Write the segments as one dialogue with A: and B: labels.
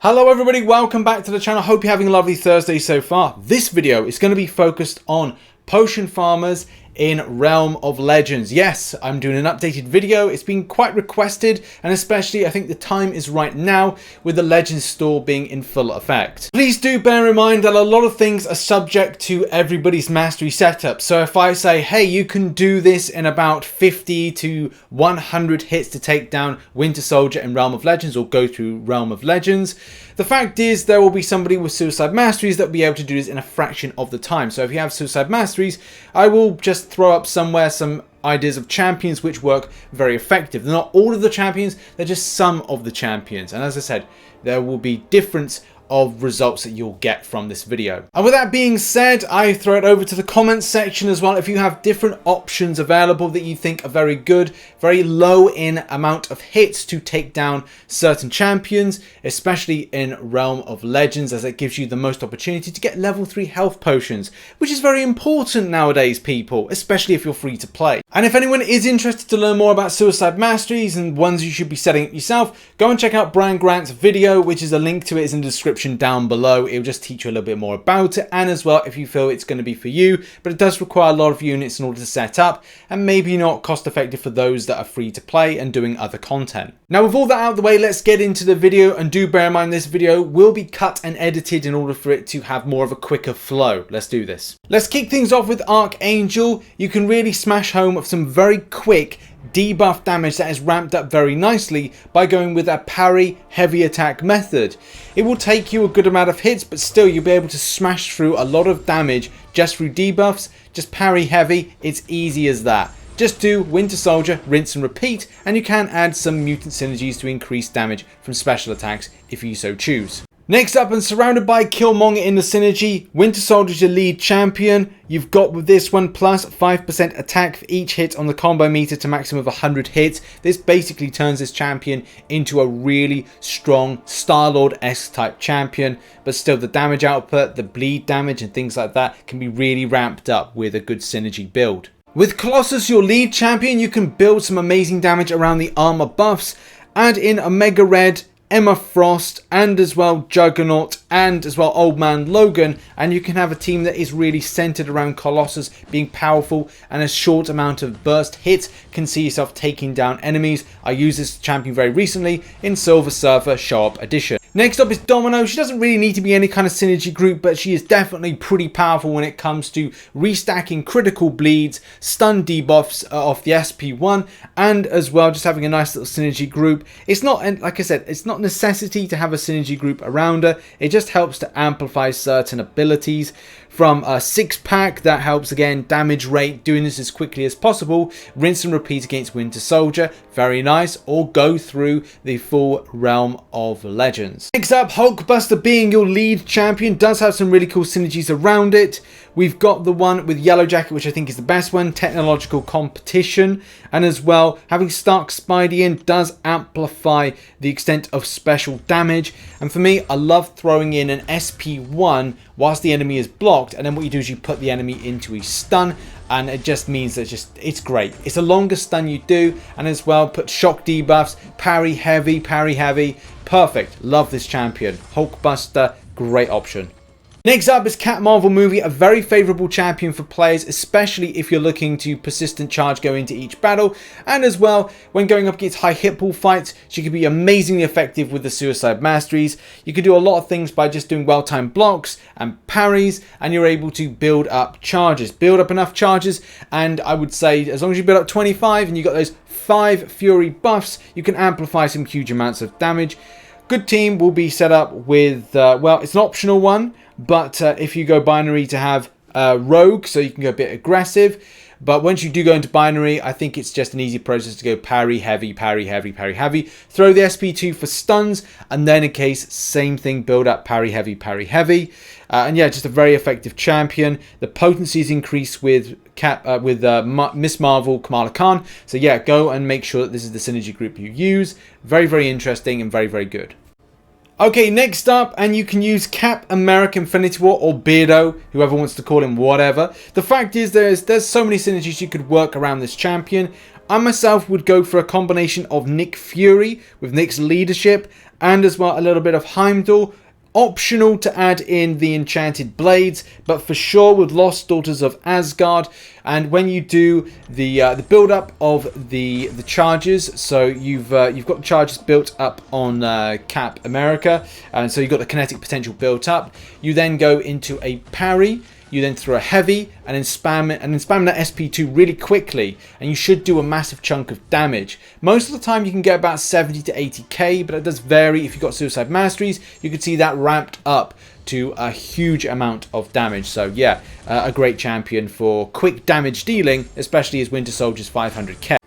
A: Hello everybody, welcome back to the channel. Hope you're having a lovely Thursday so far. This video is going to be focused on potion farmers in Realm of Legends. Yes, I'm doing an updated video. It's been quite requested, and especially I think the time is right now with the Legends store being in full effect. Please do bear in mind that a lot of things are subject to everybody's mastery setup. So if I say, hey, you can do this in about 50 to 100 hits to take down Winter Soldier in Realm of Legends or go through Realm of Legends, the fact is there will be somebody with Suicide Masteries that will be able to do this in a fraction of the time. So if you have Suicide Masteries, I will just throw up somewhere some ideas of champions which work very effective. They're not all of the champions, they're just some of the champions. And as I said, there will be difference of results that you'll get from this video. And with that being said, I throw it over to the comments section as well. If you have different options available that you think are very good, very low in amount of hits to take down certain champions, especially in Realm of Legends, as it gives you the most opportunity to get level 3 health potions, which is very important nowadays, people, especially if you're free to play. And if anyone is interested to learn more about Suicide Masteries and ones you should be setting up yourself, go and check out Brian Grant's video, which is a link to it is in the description down below. It will just teach you a little bit more about it, and as well if you feel it's going to be for you, but it does require a lot of units in order to set up and maybe not cost effective for those that are free to play and doing other content. Now with all that out of the way, let's get into the video, and do bear in mind this video will be cut and edited in order for it to have more of a quicker flow. Let's do this. Let's kick things off with Archangel. You can really smash home with some very quick debuff damage that is ramped up very nicely by going with a parry heavy attack method. It will take you a good amount of hits, but still you'll be able to smash through a lot of damage just through debuffs. Just parry heavy, it's easy as that. Just do Winter Soldier, rinse and repeat, and you can add some mutant synergies to increase damage from special attacks if you so choose. Next up, and surrounded by Killmonger in the synergy, Winter Soldier is your lead champion. You've got with this one plus 5% attack for each hit on the combo meter to maximum of 100 hits. This basically turns this champion into a really strong Star-Lord-esque type champion, but still the damage output, the bleed damage and things like that can be really ramped up with a good synergy build. With Colossus, your lead champion, you can build some amazing damage around the armor buffs. Add in Omega Red, Emma Frost, and as well Juggernaut, and as well Old Man Logan, and you can have a team that is really centered around Colossus being powerful, and a short amount of burst hits can see yourself taking down enemies. I used this champion very recently in Silver Surfer Show Up Edition. Next up is Domino. She doesn't really need to be any kind of synergy group, but she is definitely pretty powerful when it comes to restacking critical bleeds, stun debuffs off the SP1, and as well just having a nice little synergy group. It's not, like I said, it's not necessity to have a synergy group around her. It just helps to amplify certain abilities. From a 6-pack that helps again damage rate, doing this as quickly as possible, rinse and repeat against Winter Soldier, very nice, or go through the full Realm of Legends. Next up, Hulkbuster being your lead champion does have some really cool synergies around it. We've got the one with Yellow Jacket, which I think is the best one, Technological Competition, and as well having Stark Spidey in does amplify the extent of special damage. And for me, I love throwing in an SP1 whilst the enemy is blocked, and then what you do is you put the enemy into a stun, and it just means that it's great. It's a longer stun you do, and as well put shock debuffs, parry heavy, perfect. Love this champion. Hulkbuster, great option. Next up is Cat Marvel Movie, a very favourable champion for players, especially if you're looking to persistent charge go into each battle, and as well when going up against high hit pool fights, she can be amazingly effective with the Suicide Masteries. You can do a lot of things by just doing well-timed blocks and parries, and you're able to build up charges, build up enough charges, and I would say as long as you build up 25 and you got those 5 Fury buffs, you can amplify some huge amounts of damage. Good team will be set up with, well, it's an optional one, but if you go binary to have Rogue, so you can go a bit aggressive. But once you do go into binary, I think it's just an easy process to go parry heavy, parry heavy, parry heavy. Throw the SP2 for stuns, and then in case, same thing, build up parry heavy, parry heavy. And yeah, just a very effective champion. The potency is increased with Miss Marvel, Kamala Khan. So yeah, go and make sure that this is the synergy group you use. Very, very interesting and very, very good. Okay, next up, and you can use Cap America Infinifty War or Beardo, whoever wants to call him whatever. The fact is there's so many synergies you could work around this champion. I myself would go for a combination of Nick Fury with Nick's leadership and as well a little bit of Heimdall. Optional to add in the enchanted blades, but for sure with Lost Daughters of Asgard. And when you do the build up of the charges, so you've got the charges built up on Cap America, and so you've got the kinetic potential built up. You then go into a parry. You then throw a heavy and then spam it, and then spam that SP2 really quickly, and you should do a massive chunk of damage. Most of the time you can get about 70 to 80k, but it does vary. If you've got Suicide Masteries, you can see that ramped up to a huge amount of damage. So yeah, a great champion for quick damage dealing, especially as Winter Soldier's 500k.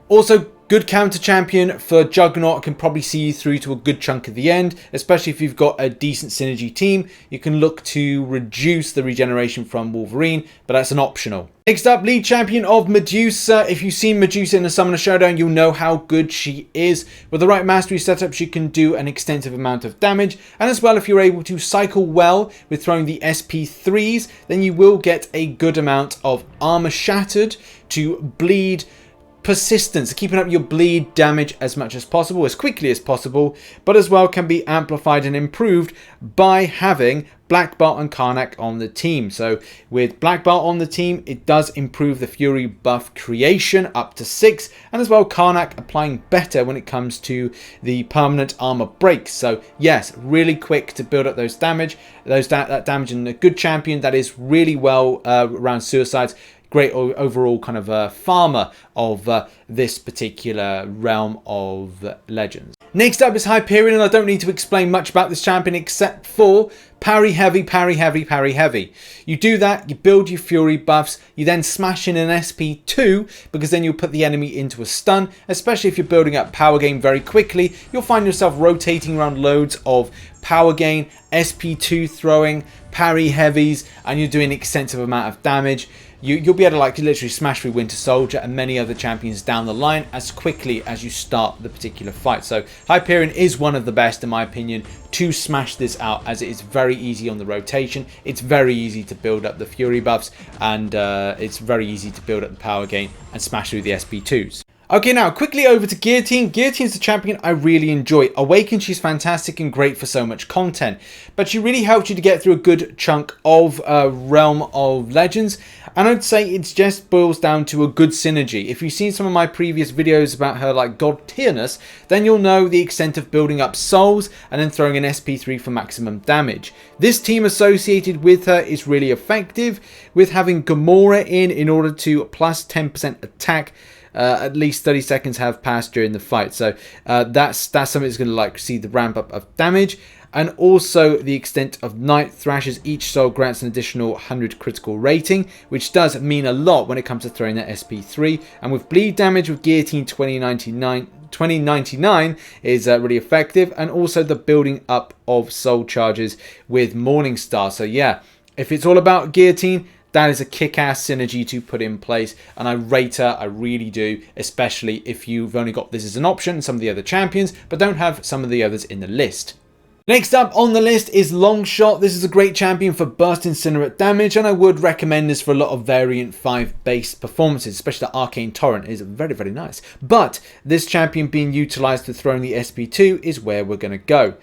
A: Also, good counter champion for Juggernaut, can probably see you through to a good chunk of the end, especially if you've got a decent synergy team. You can look to reduce the regeneration from Wolverine, but that's an optional. Next up, lead champion of Medusa. If you've seen Medusa in the Summoner Showdown, you'll know how good she is. With the right mastery setup, she can do an extensive amount of damage. And as well, if you're able to cycle well with throwing the SP3s, then you will get a good amount of armor shattered to bleed persistence, keeping up your bleed damage as much as possible, as quickly as possible, but as well can be amplified and improved by having Blackbolt and Karnak on the team. So with Blackbolt on the team, it does improve the Fury buff creation up to 6, and as well Karnak applying better when it comes to the permanent armor breaks. So yes, really quick to build up those damage, that damage, and a good champion that is really well around suicides. Great overall kind of farmer of this particular realm of legends. Next up is Hyperion, and I don't need to explain much about this champion except for parry heavy, parry heavy, parry heavy. You do that, you build your Fury buffs, you then smash in an SP2, because then you'll put the enemy into a stun, especially if you're building up power gain very quickly. You'll find yourself rotating around loads of power gain, SP2 throwing, parry heavies, and you're doing an extensive amount of damage. You'll be able to like literally smash through Winter Soldier and many other champions down the line as quickly as you start the particular fight. So Hyperion is one of the best, in my opinion, to smash this out, as it is very easy on the rotation. It's very easy to build up the Fury buffs, and it's very easy to build up the power gain and smash through the SP2s. Okay, now quickly over to Guillotine. Guillotine's a champion I really enjoy. Awaken, she's fantastic and great for so much content, but she really helps you to get through a good chunk of Realm of Legends, and I'd say it just boils down to a good synergy. If you've seen some of my previous videos about her like god tierness, then you'll know the extent of building up souls and then throwing an SP3 for maximum damage. This team associated with her is really effective, with having Gamora in order to plus 10% attack. At least 30 seconds have passed during the fight, so that's something that's going to like see the ramp up of damage, and also the extent of Night Thrashers. Each soul grants an additional 100 critical rating, which does mean a lot when it comes to throwing that SP3. And with bleed damage with Guillotine 2099 is really effective, and also the building up of soul charges with Morningstar. So yeah, if it's all about Guillotine, that is a kick-ass synergy to put in place, and I rate her, I really do, especially if you've only got this as an option, some of the other champions, but don't have some of the others in the list. Next up on the list is Longshot. This is a great champion for burst incinerate damage, and I would recommend this for a lot of variant 5 based performances, especially the Arcane Torrent is very, very nice. But this champion being utilized to throwing the SP2 is where we're going to go.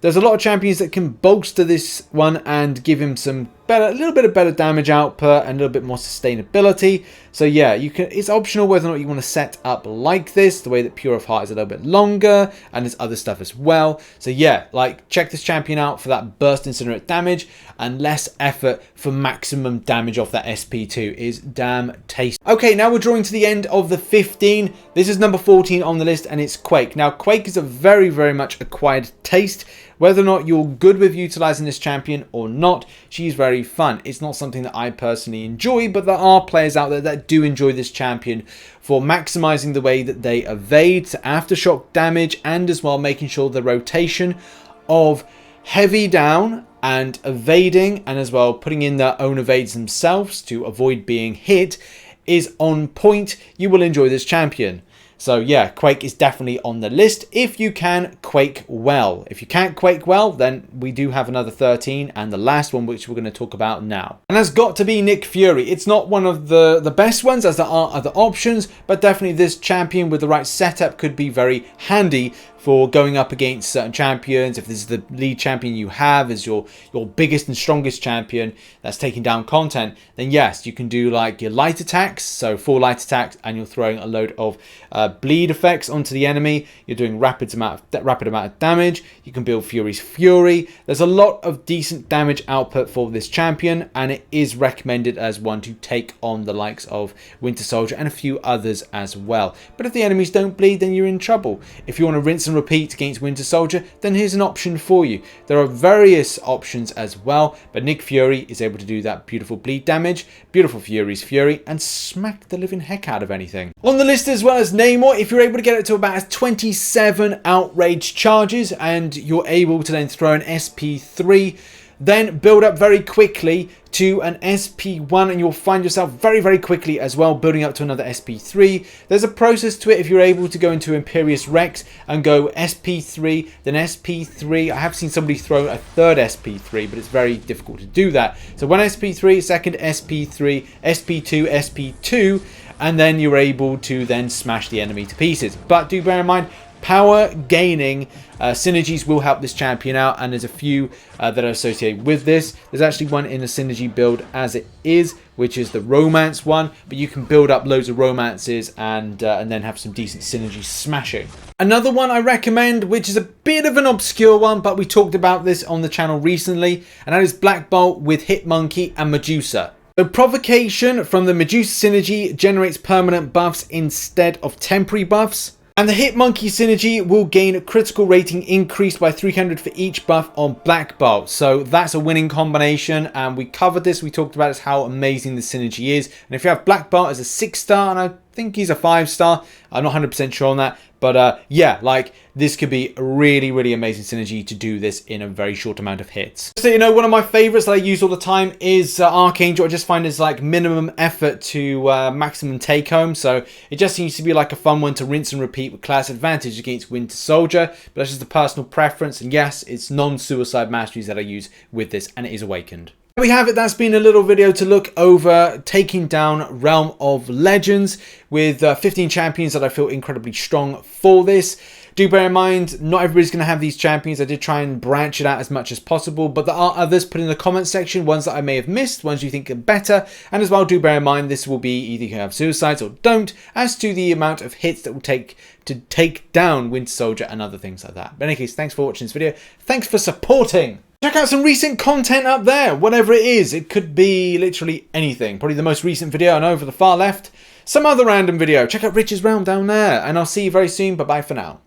A: There's a lot of champions that can bolster this one and give him some better, a little bit of better damage output and a little bit more sustainability. So yeah, you can. It's optional whether or not you want to set up like this. The way that Pure of Heart is a little bit longer, and there's other stuff as well. So yeah, like check this champion out for that burst incinerate damage and less effort for maximum damage off that SP2 is damn tasty. Okay, now we're drawing to the end of the 15. This is number 14 on the list, and it's Quake. Now Quake is a very, very much acquired taste. Whether or not you're good with utilizing this champion or not, she's very fun. It's not something that I personally enjoy, but there are players out there that do enjoy this champion for maximizing the way that they evade to aftershock damage, and as well making sure the rotation of heavy down and evading, and as well putting in their own evades themselves to avoid being hit, is on point. You will enjoy this champion. So yeah, Quake is definitely on the list if you can Quake well. If you can't Quake well, then we do have another 13, and the last one, which we're going to talk about now. And that's got to be Nick Fury. It's not one of the best ones, as there are other options, but definitely this champion with the right setup could be very handy for going up against certain champions. If this is the lead champion you have as your biggest and strongest champion that's taking down content, then yes, you can do like your light attacks, so 4 light attacks, and you're throwing a load of bleed effects onto the enemy. You're doing rapid amount of damage. You can build Fury's Fury. There's a lot of decent damage output for this champion, and it is recommended as one to take on the likes of Winter Soldier and a few others as well. But if the enemies don't bleed, then you're in trouble. If you want to rinse and repeat against Winter Soldier, then here's an option for you. There are various options as well, but Nick Fury is able to do that beautiful bleed damage, beautiful Fury's Fury, and smack the living heck out of anything. On the list as well as Namor, if you're able to get it to about 27 outrage charges and you're able to then throw an SP3, then build up very quickly to an SP1, and you'll find yourself very quickly as well building up to another SP3. There's a process to it. If you're able to go into Imperious Rex and go SP3, then SP3. I have seen somebody throw a third SP3, but it's very difficult to do that. So one SP3, second SP3, SP2, SP2, and then you're able to then smash the enemy to pieces. But do bear in mind, power gaining synergies will help this champion out, and there's a few that are associated with this. There's actually one in a synergy build as it is, which is the romance one, but you can build up loads of romances and then have some decent synergy smashing. Another one I recommend, which is a bit of an obscure one, but we talked about this on the channel recently, and that is Blackbolt with Hitmonkey and Medusa. The provocation from the Medusa synergy generates permanent buffs instead of temporary buffs. And the Hitmonkey synergy will gain a critical rating increased by 300 for each buff on Blackbolt. So that's a winning combination, and we covered this. We talked about how amazing the synergy is. And if you have Blackbolt as a 6-star, and I think he's a 5-star, I'm not 100% sure on that. But yeah, like this could be a really amazing synergy to do this in a very short amount of hits. So you know, one of my favorites that I use all the time is Archangel. I just find it's like minimum effort to maximum take home. So it just seems to be like a fun one to rinse and repeat with class advantage against Winter Soldier. But that's just a personal preference. And yes, it's non-suicide masteries that I use with this, and it is awakened. There we have it. That's been a little video to look over taking down Realm of Legends with 15 champions that I feel incredibly strong for this. Do bear in mind, not everybody's going to have these champions. I did try and branch it out as much as possible, but there are others. Put in the comment section, ones that I may have missed, ones you think are better. And as well, do bear in mind, this will be either you have suicides or don't, as to the amount of hits that will take to take down Winter Soldier and other things like that. But in any case, thanks for watching this video. Thanks for supporting. Check out some recent content up there, whatever it is. It could be literally anything. Probably the most recent video I know over the far left. Some other random video. Check out Rich's Realm down there. And I'll see you very soon. Bye-bye for now.